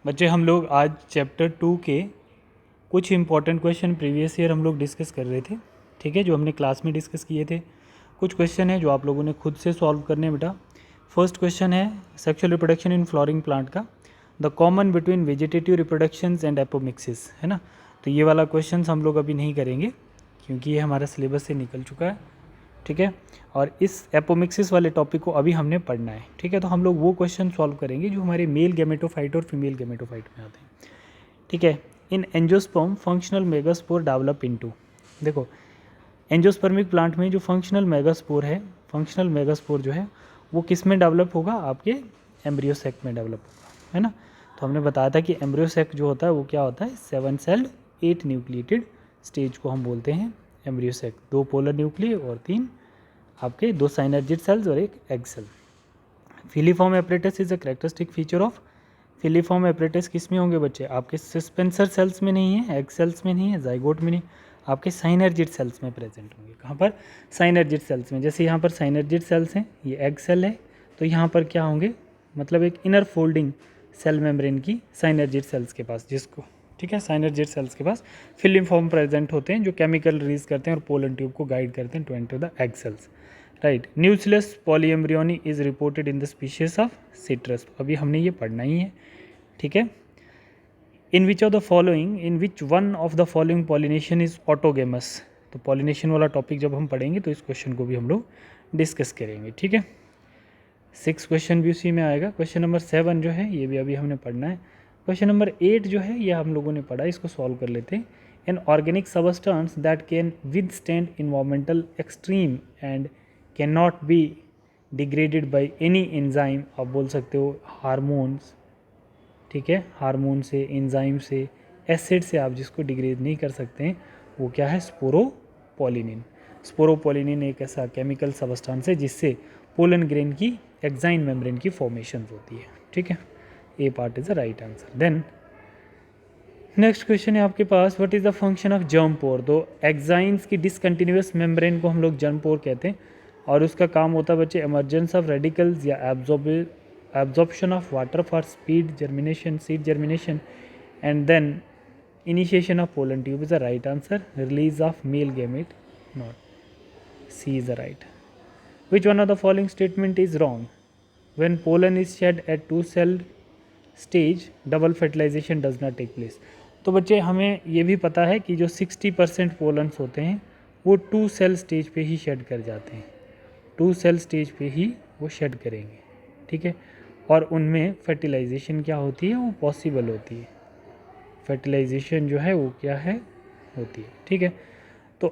बच्चे हम लोग आज चैप्टर 2 के कुछ इंपॉर्टेंट क्वेश्चन प्रीवियस ईयर हम लोग डिस्कस कर रहे थे, ठीक है, जो हमने क्लास में डिस्कस किए थे। कुछ क्वेश्चन है जो आप लोगों ने खुद से सॉल्व करने हैं बेटा। फर्स्ट क्वेश्चन है sexual reproduction in flowering plant का, the common between vegetative reproductions and apomixis, है ना। तो ये वाला क्वेश्चन हम लोग अभी नहीं करेंगे क्योंकि ये हमारा सिलेबस से निकल चुका है, ठीक है। और इस एपोमिक्सिस वाले टॉपिक को अभी हमने पढ़ना है, ठीक है। तो हम लोग वो क्वेश्चन सॉल्व करेंगे जो हमारे मेल गैमेटोफाइट और फीमेल गैमेटोफाइट में आते हैं, ठीक है। इन angiosperm functional megaspore develop into, देखो एंजियोस्पर्मिक प्लांट में जो फंक्शनल मेगास्पोर है, फंक्शनल मेगास्पोर जो है वो किस में डेवलप होगा, आपके एम्ब्रियो सैक में डेवलप होगा, है ना। तो हमने बताया था कि एम्ब्रियो सैक जो होता है वो क्या होता है, 7 सेल्ड 8 न्यूक्लिएटेड स्टेज को हम बोलते हैं एम्ब्रियो सैक। 2 पोलर न्यूक्लिय और 3 आपके 2 साइनर्जिड सेल्स और 1 egg cell. Filiform apparatus is a characteristic feature of, filiform apparatus किस में होंगे बच्चे, आपके सस्पेंसर सेल्स में नहीं है, एग सेल्स में नहीं है, जाइगोट में नहीं, आपके साइनर्जिड सेल्स में प्रेजेंट होंगे। कहाँ पर, साइनर्जिड सेल्स में। जैसे यहाँ पर साइनर्जिड सेल्स हैं, ये एग सेल है, तो यहाँ पर क्या होंगे, मतलब एक इनर फोल्डिंग सेल मेम्ब्रेन की साइनर्जिड सेल्स के पास, जिसको, ठीक है, साइनर्जिड सेल्स के पास फिलीफॉर्म प्रेजेंट होते हैं जो केमिकल रिलीज करते हैं और पोलन ट्यूब को गाइड करते हैं to enter the egg cells, right. Nucleus polyembryony is reported in the species of citrus, अभी हमने ये पढ़ना ही है, ठीक है। In which of the following, in which one of the following pollination is autogamous, तो पॉलिनेशन वाला टॉपिक जब हम पढ़ेंगे तो इस क्वेश्चन को भी हम लोग डिस्कस करेंगे, ठीक है। 6 क्वेश्चन भी उसी में आएगा। क्वेश्चन नंबर 7 जो है ये भी अभी हमने पढ़ना है। क्वेश्चन नंबर 8 जो है ये हम लोगों ने पढ़ा, इसको सॉल्व कर लेते हैं। An organic substance that can withstand environmental extreme and can not be degraded by any enzyme, आप बोल सकते हो हार्मोन्स, ठीक है, हार्मोन से, एंजाइम से, एसिड से आप जिसको डिग्रेड नहीं कर सकते हैं वो क्या है, स्पोरोपोलिनिन। स्पोरोपोलिनिन एक ऐसा केमिकल सबस्टेंस है जिससे पोलन ग्रेन की एक्साइन मेम्ब्रेन की फॉर्मेशन होती है, ठीक है। A part is the right answer. Then next question है आपके पास, what is the function of germ pore. तो एक्साइंस की डिसकंटिन्यूअस मेम्ब्रेन को हम लोग जर्म पोर कहते हैं और उसका काम होता है बच्चे एमर्जेंस ऑफ रेडिकल्स या absorption of water for speed germination, seed germination, and then initiation of pollen tube is the right answer. Release of male gamete, not. C is the right. Which one of the following statement is wrong? When pollen is shed at 2-celled stage, double fertilization does not take place. तो बच्चे हमें ये भी पता है कि जो 60% pollens होते हैं वो 2 सेल स्टेज पे ही शेड कर जाते हैं, 2 सेल स्टेज पे ही वो शेड करेंगे, ठीक है। और उनमें फर्टिलाइजेशन क्या होती है, वो पॉसिबल होती है, फर्टिलाइजेशन जो है वो क्या है, होती है, ठीक है। तो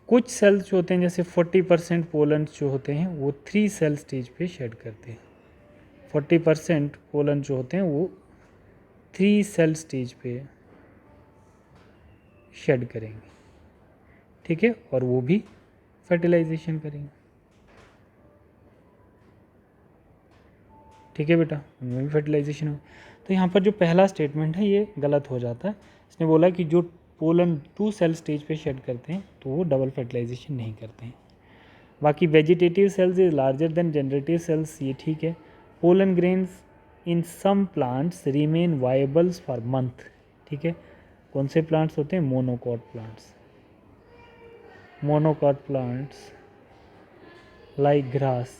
कुछ सेल्स जो होते हैं जैसे 40% पोलन्स जो होते हैं वो 3 सेल स्टेज पे शेड करते हैं, 40% पोलन जो होते हैं वो 3 सेल स्टेज पे शेड करेंगे, ठीक है, और वो भी फर्टिलाइजेशन करेंगे, ठीक है बेटा, उनमें भी फर्टिलाइजेशन हो। तो यहाँ पर जो पहला स्टेटमेंट है ये गलत हो जाता है। इसने बोला कि जो पोलन 2 सेल स्टेज पे शेड करते हैं तो वो डबल फर्टिलाइजेशन नहीं करते हैं। बाकी vegetative cells is larger than generative cells, ये ठीक है। Pollen grains in some plants remain viables for month, ठीक है। कौन से प्लांट्स होते हैं, monocot plants, monocot plants like grass,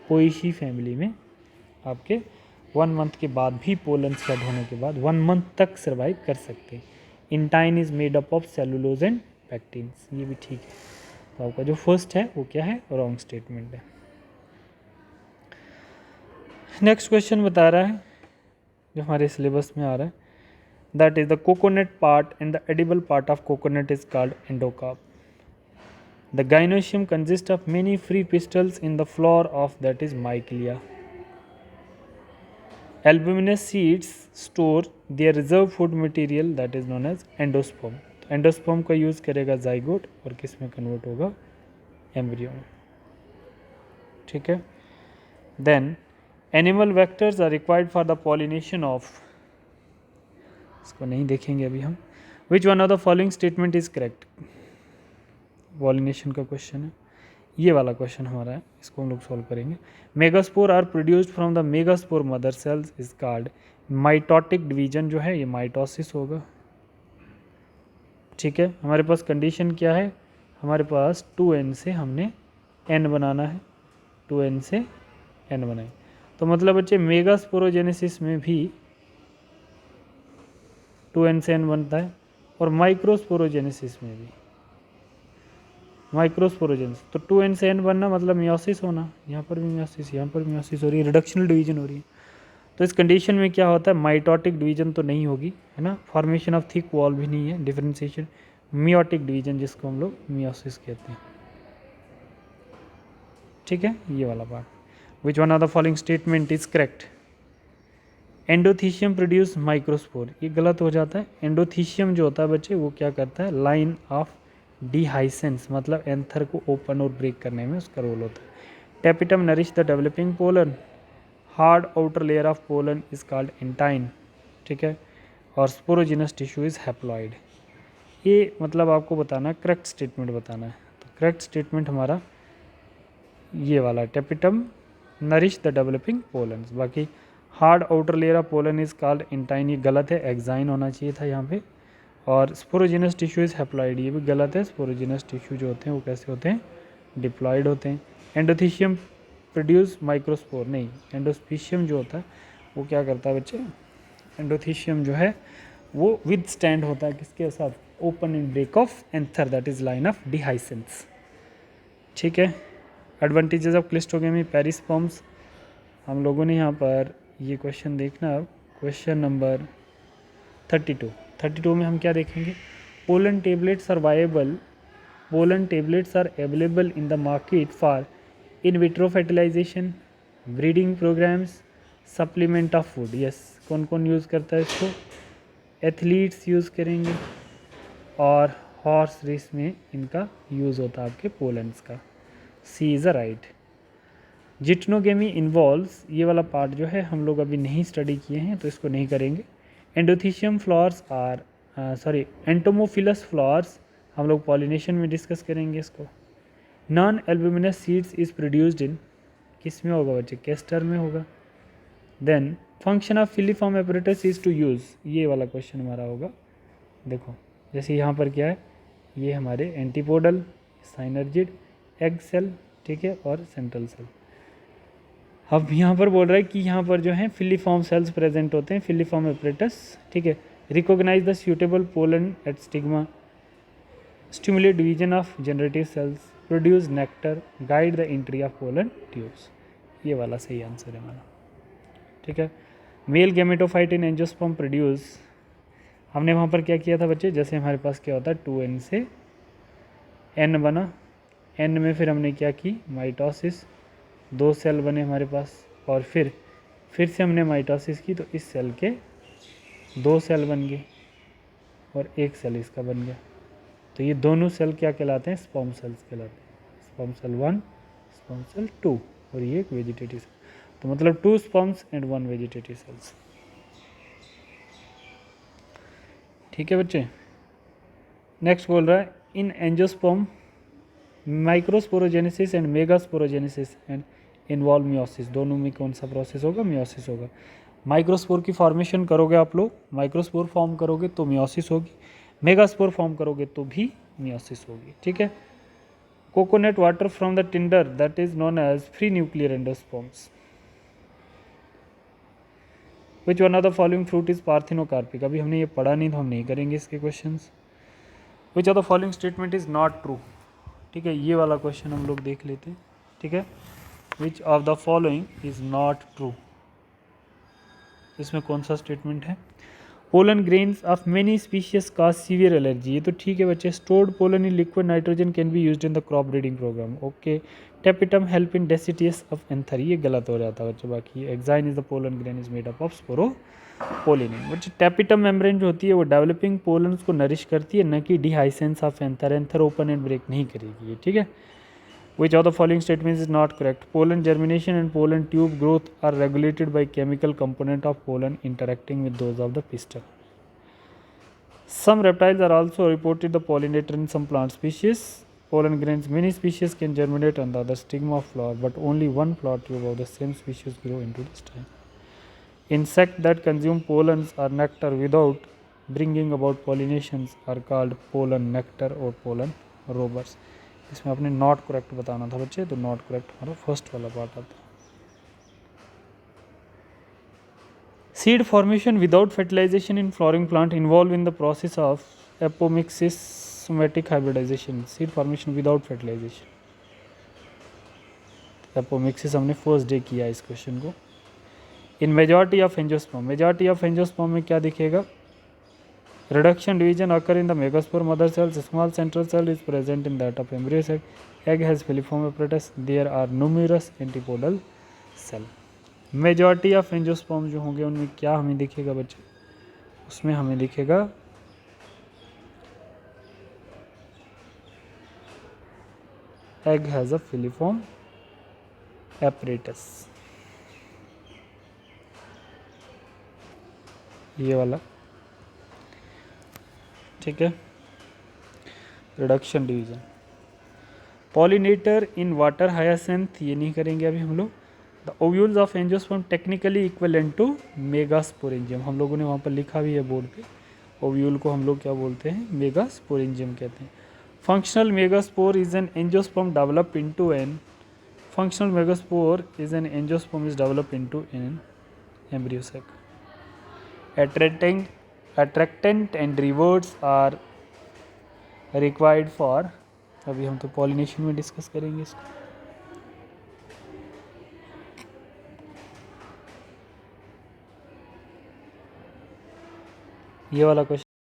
Poaceae family में आपके 1 मंथ के बाद भी पोलन शेड होने के बाद 1 मंथ तक सर्वाइव कर सकते हैं। Intine is made up of cellulose and pectins, ये भी ठीक है। तो आपका जो फर्स्ट है वो क्या है, रॉन्ग स्टेटमेंट है। नेक्स्ट क्वेश्चन बता रहा है जो हमारे सिलेबस में आ रहा है, that is the coconut part and the edible part of coconut is called endocarp. The gynoecium consists of many free pistils in the floor of that is mycelia. Albuminous seeds store their reserve food material that is known as endosperm. तो endosperm का use करेगा zygote और किस में convert होगा, embryo में, ठीक है। Then animal vectors are required for the pollination of, इसको नहीं देखेंगे अभी हम। Which one of the following statement is correct, pollination का क्वेश्चन है। ये वाला क्वेश्चन हमारा है, इसको हम लोग सॉल्व करेंगे। Megaspore are produced from the megaspore mother cells is called mitotic division, जो है ये माइटोसिस होगा। ठीक है, हमारे पास कंडीशन क्या है, हमारे पास 2n से हमने n बनाना है, 2n से n बनाए, तो मतलब बच्चे मेगास्पोरोजेनेसिस में भी 2n से n बनता है और माइक्रोस्पोरोजेनेसिस में भी माइक्रोस्पोरोजेनेसिस, तो 2n से n बनना मतलब मियोसिस होना, यहाँ पर भी मियोसिस, यहाँ पर मियोसिस हो रही है, रिडक्शनल डिवीजन हो रही है। तो इस कंडीशन में क्या होता है, माइटोटिक डिवीजन तो नहीं होगी, है ना, फॉर्मेशन ऑफ थिक वॉल भी नहीं है, डिफरेंशिएशन, मियोटिक डिवीजन जिसको हम लोग मियोसिस कहते हैं। ठीक है, ये वाला part. Which one of the following statement is correct, endothecium produce microspore, ये गलत हो जाता है। एंडोथीशियम जो होता है बच्चे वो क्या करता है, लाइन ऑफ डिहाइसेंस, मतलब एंथर को ओपन और ब्रेक करने में उसका रोल होता है। Tapetum nourish the developing pollen, hard outer layer of pollen is called intine. ठीक है, और स्पोरोजिनस टिश्यू इज हैप्लॉइड। ये मतलब आपको बताना, करेक्ट स्टेटमेंट बताना है। तो करेक्ट स्टेटमेंट हमारा ये वाला, tapetum nourish the developing pollens. बाकी hard outer layer of pollen is called intine, ये गलत है, एक्साइन होना चाहिए था यहाँ पे। और स्पोरोजिनस टिश्यू इज हैप्लॉइड, ये भी गलत है। स्पोरोजिनस टिश्यू जो होते हैं वो कैसे होते हैं, डिप्लॉयड होते हैं। एंडोथीशियम प्रोड्यूस माइक्रोस्पोर, नहीं, एंडोस्पीशियम जो होता है वो क्या करता है बच्चे, एंडोथीशियम जो है वो विद स्टैंड होता है किसके साथ, open and break of anther, that is line of dehiscence. ठीक है, एडवांटेजेस ऑफ क्लिस्टोगेमी पेरिस्पर्म्स, हम लोगों ने यहाँ पर ये क्वेश्चन देखना। अब क्वेश्चन नंबर 32 में हम क्या देखेंगे, pollen tablets are viable, pollen tablets are available in the market for in vitro fertilisation, breeding programs, supplement of food. Yes, कौन कौन यूज़ करता है इसको, एथलीट्स यूज़ करेंगे और हॉर्स रेस में इनका यूज़ होता है आपके पोलन्स का। सी इज़ अ राइट। जिटनोगेमी इन्वॉल्व्स, ये वाला पार्ट जो है हम लोग अभी नहीं स्टडी किए हैं तो इसको नहीं करेंगे। Endothecium flowers are entomophilous flowers हम लोग पॉलिनेशन में डिस्कस करेंगे इसको। Non albuminous seeds is produced in, किस में होगा बच्चे, कैस्टर में होगा। Then function of filiform apparatus is to use, ये वाला क्वेश्चन हमारा होगा। देखो जैसे यहाँ पर क्या है, ये हमारे एंटीपोडल, साइनर्जिड, एग सेल, ठीक है, और सेंट्रल सेल। अब यहाँ पर बोल रहा है कि यहाँ पर जो है फिलीफॉर्म सेल्स प्रेजेंट होते हैं, फिलीफॉर्म एपरेटस। ठीक है, recognise the suitable pollen at stigma, stimulate division of generative cells, produce nectar, guide the entry of pollen tubes. ये वाला सही आंसर है हमारा। ठीक है, male gametophyte in angiosperm produce, हमने वहाँ पर क्या किया था बच्चे, जैसे हमारे पास क्या होता है 2n से n बना, n में फिर हमने क्या की, माइटोसिस, 2 सेल बने हमारे पास, और फिर से हमने माइटोसिस की तो इस सेल के 2 सेल बन गए और 1 सेल इसका बन गया। तो ये दोनों सेल क्या कहलाते हैं, स्पर्म सेल्स कहलाते हैं। स्पर्म सेल 1, स्पर्म सेल 2, और ये एक वेजिटेटिव सेल। तो मतलब 2 स्पर्म्स एंड 1 वेजिटेटिव सेल्स। ठीक है बच्चे, नेक्स्ट बोल रहा है इन angiosperm microsporogenesis and megasporogenesis and involve meiosis, दोनों में कौन सा प्रोसेस होगा, मियोसिस होगा। माइक्रोस्पोर की फॉर्मेशन करोगे आप लोग, माइक्रोस्पोर फॉर्म करोगे तो मियोसिस होगी, मेगास्पोर फॉर्म करोगे तो भी मियोसिस होगी। ठीक है, coconut water from the tinder that is known as free nuclear endosperms. Which one of the following fruit is parthenocarpic, अभी हमने ये पढ़ा नहीं तो हम नहीं करेंगे इसके questions. Which of the following statement is not true, ठीक है, ये वाला क्वेश्चन हम लोग देख लेते हैं। ठीक है, which of the following is not true, इसमें कौन सा स्टेटमेंट है, pollen grains of many species cause severe allergy, ये तो ठीक है बच्चे। Stored pollen in liquid nitrogen can be used in the crop breeding program, okay. Tapetum help in dehiscence of anther, ये गलत हो जाता है बच्चे। बाकी exine is the pollen grain is made up of sporopollenin. बच्चे टेपिटम मेम्ब्रेन जो होती है वो डेवलपिंग पोलन्स को नरिश करती है, न कि dehiscence of anther, anther open and break नहीं करेगी ये। ठीक है, which of the following statements is not correct, pollen germination and pollen tube growth are regulated by chemical component of pollen interacting with those of the pistil. Some reptiles are also reported the pollinator in some plant species, pollen grains. Many species can germinate under the stigma of flower, but only one flower tube of the same species grow into the stem. Insects that consume pollens or nectar without bringing about pollinations are called pollen nectar or pollen robbers. इसमें आपने not correct बताना था बच्चे, तो not correct हमारा first वाला part आता है. Seed formation without fertilization in flowering plant involved in the process of apomixis somatic hybridization. Seed formation without fertilization. apomixis हमने फर्स्ट डे किया इस क्वेश्चन को. इन मेजॉरिटी ऑफ एंजियोस्पर्म में क्या दिखेगा? Reduction division occur in the megaspore mother cells. Small central cell is present in that of embryo sac. Egg has filiform apparatus. There are numerous antipodal cell. Majority of angiosperm जो होंगे उनमें क्या हमें दिखेगा बच्चे? उसमें हमें दिखेगा egg has a filiform apparatus. ये वाला ठीक है. Reduction division. Pollinator in water hyacinth ये नहीं करेंगे अभी हम लोग. The ovules of angiosperm technically equivalent to megasporangium. हम लोगों ने वहाँ पर लिखा भी है बोर्ड पे. ओव्यूल को हम लोग क्या बोलते हैं? मेगास्पोरेंजियम कहते हैं. Functional megaspore is an angiosperm develop into an functional megaspore is an angiosperm is developed into an embryo sac. Attractant and rewards are required for. अभी हम तो पॉलिनेशन में डिस्कस करेंगे इसको. ये वाला क्वेश्चन